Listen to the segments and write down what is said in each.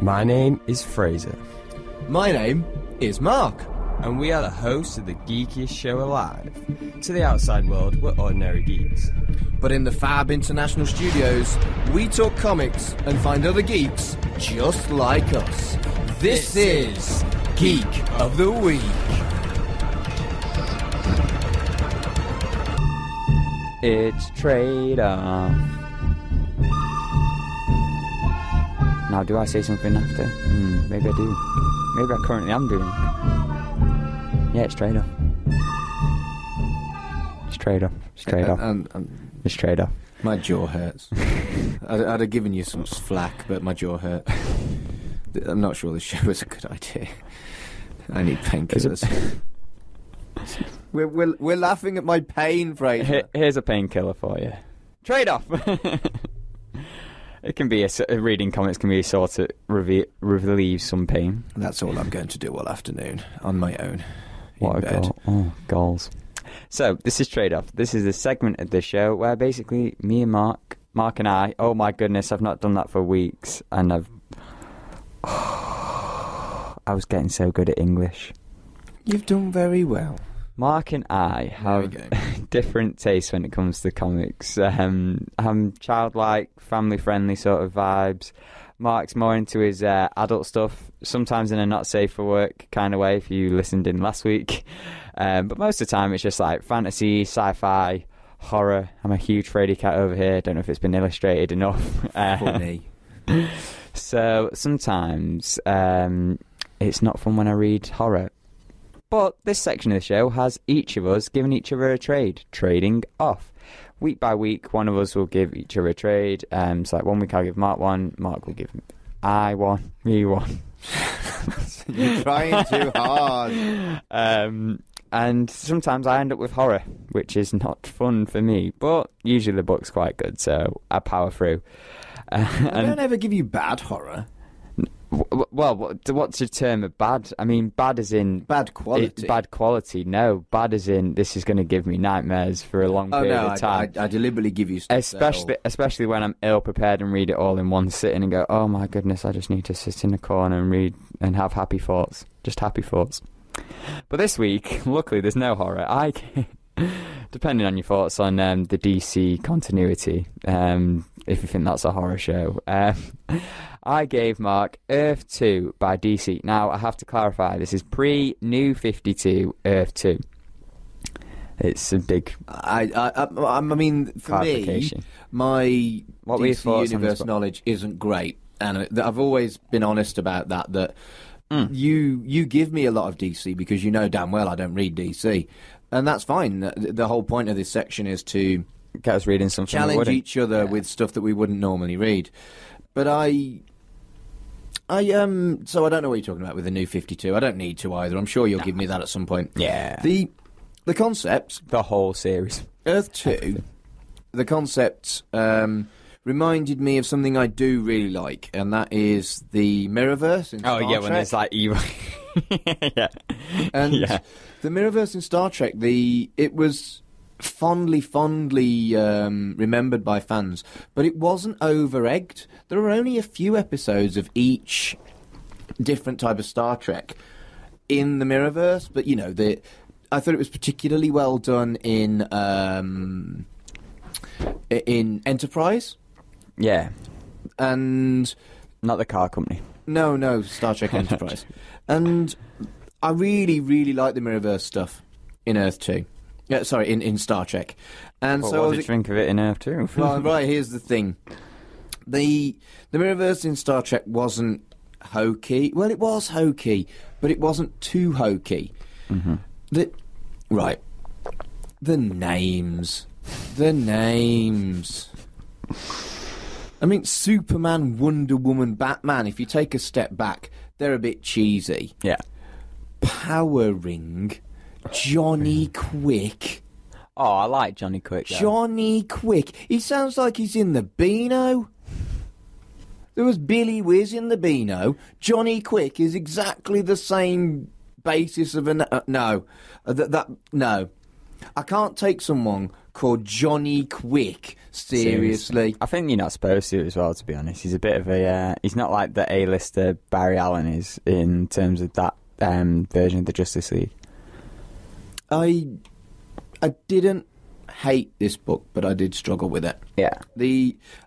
My name is Fraser. My name is Mark. And we are the hosts of the geekiest show alive. To the outside world, we're ordinary geeks. But in the Fab International Studios, we talk comics and find other geeks just like us. This is Geek of the Week. It's trade-off. Now, do I say something after? Maybe I do. Maybe I currently am doing. Yeah, it's trade-off. It's trade-off. It's trade-off. It's trade-off. My jaw hurts. I'd have given you some flack, but my jaw hurt. I'm not sure this show is a good idea. I need painkillers. We're laughing at my pain, Fraser. Here's a painkiller for you. Trade-off. It can be reading comics can be a sort of relieve some pain. That's all I'm going to do all afternoon on my own. What a goal. Oh, goals. So, this is Trade-Off. This is a segment of the show where basically me and Mark and I, oh my goodness, I've not done that for weeks, and I was getting so good at English. You've done very well. Mark and I have different tastes when it comes to comics. I'm childlike, family-friendly sort of vibes. Mark's more into his adult stuff, sometimes in a not safe for work kind of way, if you listened in last week. But most of the time it's just like fantasy, sci-fi, horror. I'm a huge fraidy cat over here. Don't know if it's been illustrated enough. Funny. So sometimes it's not fun when I read horror. But this section of the show has each of us giving each other a trade, trading off. Week by week, one of us will give each other a trade. So like 1 week I'll give Mark one, Mark will give I one, me one. You're trying too hard. And sometimes I end up with horror, which is not fun for me. But usually the book's quite good, so I power through. I don't ever give you bad horror. Well, what's your term of bad? I mean, bad as in... Bad quality. Bad quality, no. Bad as in, this is going to give me nightmares for a long period of time. I deliberately give you stuff. Especially when I'm ill-prepared and read it all in one sitting and go, oh my goodness, I just need to sit in a corner and read and have happy thoughts. Just happy thoughts. But this week, luckily, there's no horror. Depending on your thoughts on the DC continuity, if you think that's a horror show, I gave Mark Earth 2 by DC. Now, I have to clarify, this is pre-New 52 Earth 2. It's a big I mean, for me, my DC Universe knowledge isn't great. And I've always been honest about that you give me a lot of DC because you know damn well I don't read DC. And that's fine. The whole point of this section is to get us reading something challenge each other with stuff that we wouldn't normally read. But so I don't know what you're talking about with the New 52. I don't need to either. I'm sure you'll give me that at some point. Yeah. The concept, the whole series, Earth 2. The concept reminded me of something I do really like, and that is the Mirrorverse in Star Trek. When there's like evil. Yeah. And the Mirrorverse in Star Trek, it was fondly remembered by fans, but it wasn't over-egged. There were only a few episodes of each different type of Star Trek in the Mirrorverse, but you know, I thought it was particularly well done in Enterprise. Yeah. And not the car company. No, Star Trek Enterprise. And I really, really like the Mirrorverse stuff in Earth 2. Yeah, sorry, in Star Trek. And what did you think of it in Earth 2? Well, right, here's the thing. The Mirrorverse in Star Trek wasn't hokey. Well, it was hokey, but it wasn't too hokey. Mm-hmm. The names. I mean, Superman, Wonder Woman, Batman, if you take a step back, they're a bit cheesy. Yeah. Power Ring, Johnny Quick. Oh, I like Johnny Quick, though. Johnny Quick. He sounds like he's in the Beano. There was Billy Whiz in the Beano. Johnny Quick is exactly the same basis of no. I can't take someone called Johnny Quick seriously. I think you're not supposed to as well, to be honest. He's a bit of a... he's not like the A-lister Barry Allen is in terms of that version of the Justice League. I didn't hate this book, but I did struggle with it. Yeah.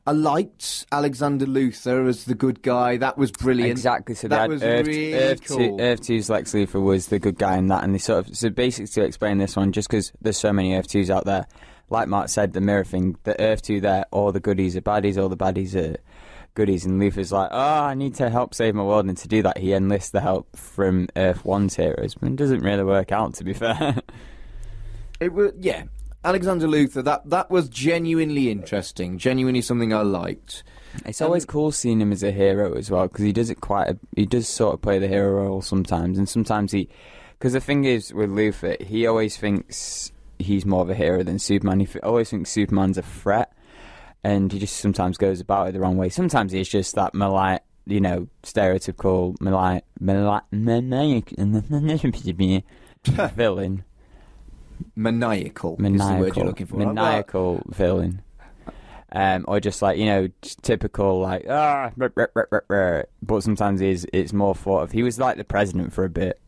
I liked Alexander Luthor as the good guy. That was brilliant. Exactly. So that was really cool. Earth 2's Lex Luthor was the good guy in that, and they sort of... So basically, to explain this one, just because there's so many Earth 2's out there, like Mark said, the mirror thing, the Earth 2 there, all the goodies are baddies, all the baddies are goodies, and Luthor's like, I need to help save my world, and to do that, he enlists the help from Earth 1's heroes, but it doesn't really work out, to be fair. It was, yeah. Alexander Luthor, that was genuinely interesting, genuinely something I liked. It's always cool seeing him as a hero as well, because he does sort of play the hero role sometimes, and sometimes because the thing is with Luthor, he always thinks he's more of a hero than Superman. He always thinks Superman's a threat, and he just sometimes goes about it the wrong way. Sometimes he's just that stereotypical villain. Maniacal is the word you're looking for. Maniacal villain. Or just like, typical like, but sometimes it's more thought of. He was like the president for a bit,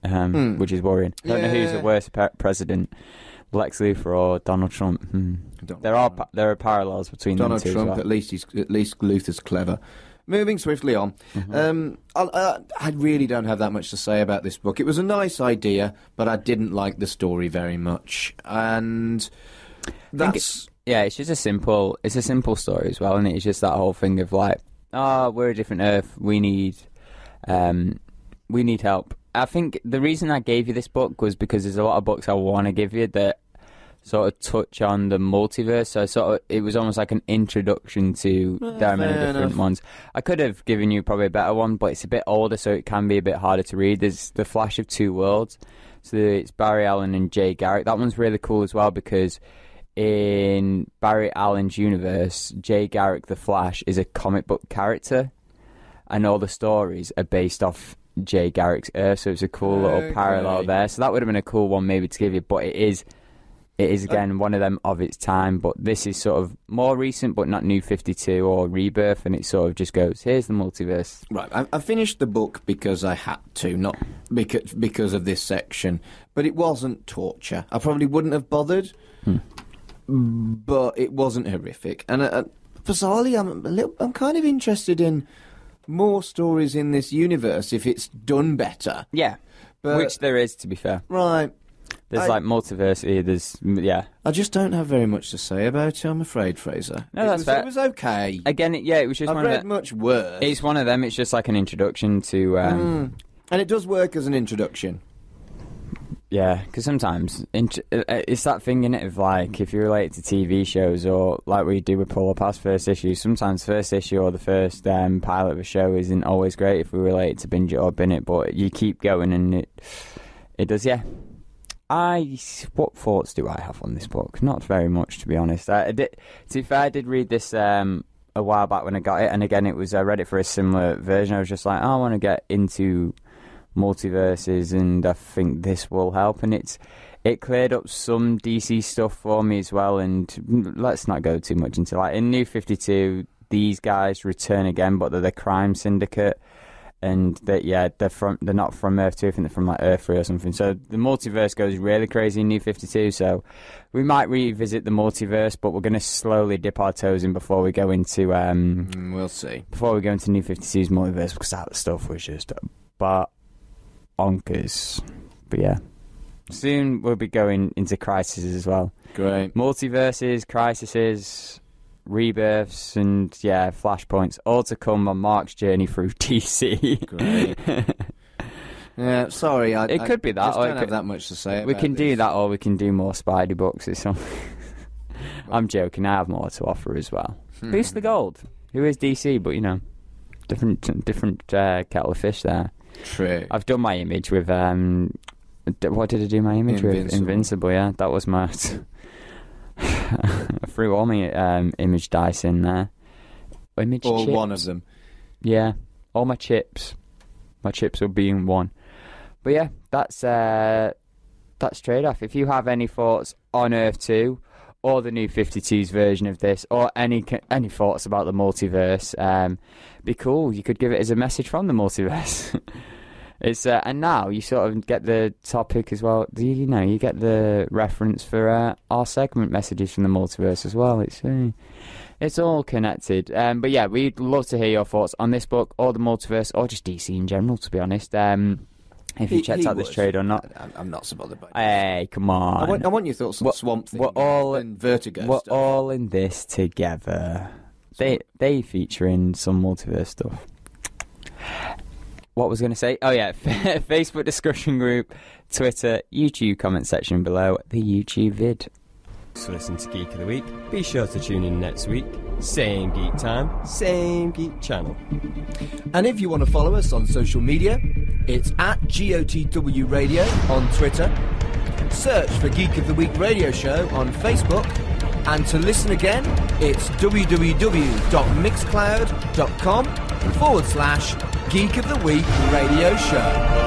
which is worrying. I don't know who's the worst president, Lex Luthor or Donald Trump. There are parallels between Donald them two Trump. as well. At least Luthor's clever. Moving swiftly on, I really don't have that much to say about this book. It was a nice idea, but I didn't like the story very much, and that's it's just a simple story as well, and it's just that whole thing of like, we're a different Earth, we need help. I think the reason I gave you this book was because there's a lot of books I want to give you that sort of touch on the multiverse, so it was almost like an introduction to there are many different ones. I could have given you probably a better one, but it's a bit older, so it can be a bit harder to read. There's The Flash of Two Worlds, so it's Barry Allen and Jay Garrick. That one's really cool as well, because in Barry Allen's universe, Jay Garrick the Flash is a comic book character, and all the stories are based off Jay Garrick's Earth, so it's a cool little parallel there. So that would have been a cool one maybe to give you, but it is again one of them of its time, but this is sort of more recent, but not New 52 or Rebirth, and it sort of just goes, here's the multiverse. Right, I finished the book because I had to, not because of this section, but it wasn't torture. I probably wouldn't have bothered, but it wasn't horrific. And bizarrely, I'm kind of interested in more stories in this universe if it's done better. Yeah, but, which there is, to be fair. Right. There's like multiversity, I just don't have very much to say about it, I'm afraid, Fraser. No, that's fair. It was okay. Again, it was just I've read much worse. It's one of them, it's just like an introduction to... And it does work as an introduction. Yeah, because sometimes it's that thing, innit, of like, if you relate to TV shows or like we do with Pull Up Past first issue, sometimes first issue or the first pilot of a show isn't always great if we relate it to binge it or bin it, but you keep going and it does, yeah. What thoughts do I have on this book? Not very much, to be honest. To be fair, I did read this a while back when I got it, and again, I read it for a similar version. I was just like, I want to get into multiverses, and I think this will help. And it cleared up some DC stuff for me as well. And let's not go too much into like in New 52, these guys return again, but they're the crime syndicate. And they're not from Earth 2, I think they're from like Earth 3 or something. So the multiverse goes really crazy in New 52, so we might revisit the multiverse, but we're going to slowly dip our toes in before we go into... we'll see. Before we go into New 52's multiverse, because that stuff was just bonkers. But yeah. Soon we'll be going into Crises as well. Great. Multiverses, Crises... rebirths and flashpoints, all to come on Mark's journey through DC. Great. Yeah, sorry, it could be that. I just don't have that much to say. We can do that, or we can do more Spidey books or something. I'm joking. I have more to offer as well. Who's the Gold? Who is DC? But different kettle of fish there. True. I've done my image with what did I do my image with? Invincible. Yeah, that was my. I threw all my image dice in there. Image or chips. One of them. Yeah, all my chips. My chips will be in one. But yeah, that's that's trade-off. If you have any thoughts on Earth 2 or the New 52's version of this, or any thoughts about the multiverse, be cool. You could give it as a message from the multiverse. It's and now you sort of get the topic as well. You get the reference for our segment messages from the multiverse as well. It's all connected. But yeah, we'd love to hear your thoughts on this book or the multiverse or just DC in general, to be honest. If you checked out this trade or not. I'm not so bothered by it. Hey, come on. I want your thoughts on Swamp Thing and Vertigo We're stuff. all in this together. They feature in some multiverse stuff. What was I going to say? Oh yeah, Facebook discussion group, Twitter, YouTube comment section below the YouTube vid. Thanks for listening to Geek of the Week. Be sure to tune in next week. Same geek time, same geek channel. And if you want to follow us on social media, it's at GOTW Radio on Twitter. Search for Geek of the Week Radio Show on Facebook. And to listen again, it's www.mixcloud.com/Geek of the Week Radio Show.